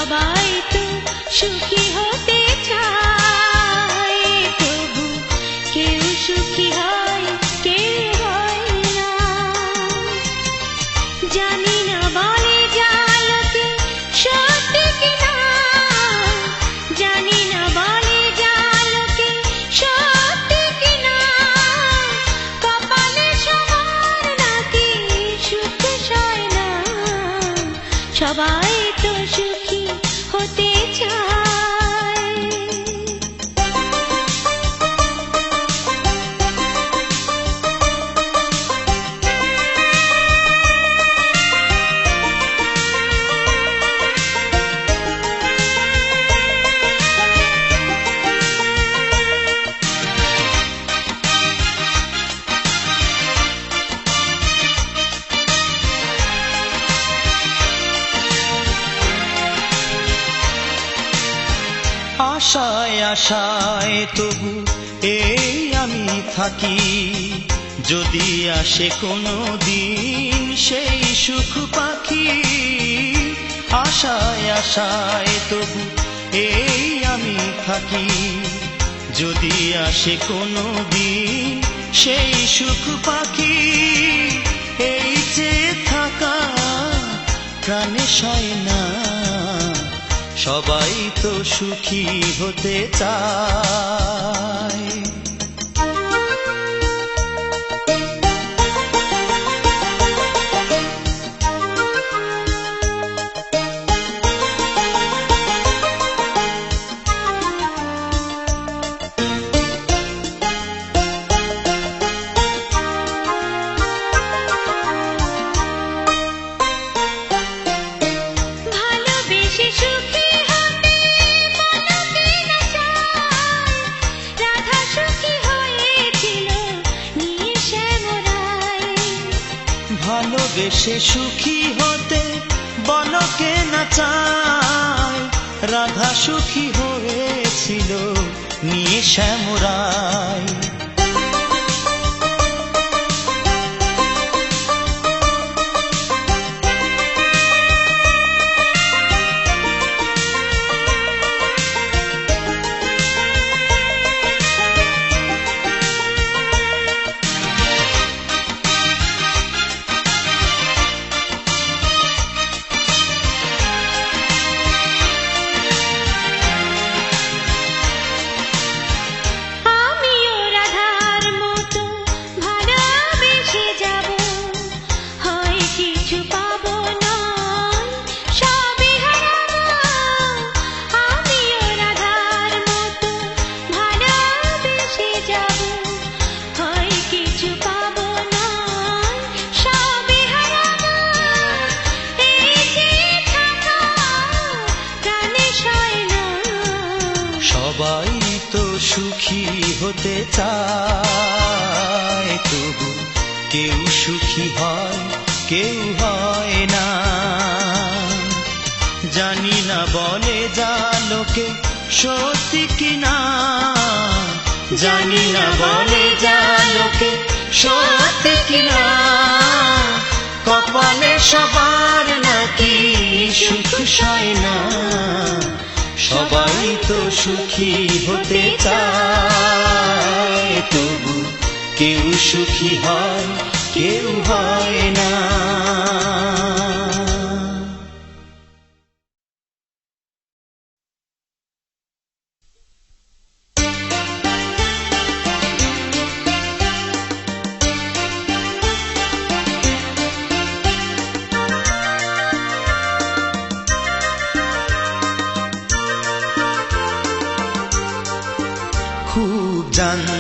সবাই তো সুখী হতে চায়, তবু কেউ সুখী হয় কেউ হয় না। জানি না বলে জালকে সত্যি কিনা, জানি না বলে জালকে সত্যি কিনা, কপালে সবার নাকি সুখ সয় না। সবাই তো সুখী হতে চায়। আশায় আশায় তবু এই আমি থাকি, যদি আসে কোনো দিন সেই সুখ পাখি। আশায় আশায় তবু এই আমি থাকি, যদি আসে কোনো দিন সেই সুখ পাখি। এই যে থাকা প্রাণে সয় না, সবাই তো সুখী হতে চায়। ভালোবেসে সুখী হতে মনকে না চায়, রাধা সুখী হয়েছিল নিয়ে শ্যামরায়। ভালোবেসে সুখী হতে বলকে না চায়, রাধা সুখী হয়েছিল নিয়ে শ্যামরায়। আমিও রাধার মতো ভালোবেসে যাব, হয় কিছু পাবো না সবই হারাবো। আমিও রাধার মতো ভালোবেসে যাব, হয় কিছু পাবো না সবই হারাবো। এই যে থাকা প্রাণে সয় না, সবাই তো সুখী হতে চায়, তবু কেউ সুখী হয় কেউ হয় না। জানি না বলে যা লোকে সত্যি কিনা, জানি না বলে যা লোকে সত্যি কিনা, কপালে সবার নাকি সুখ সয় না। সবাই তো সুখী হতে চায়, তবু কেউ সুখী হয় কেউ হয় না। খুব জান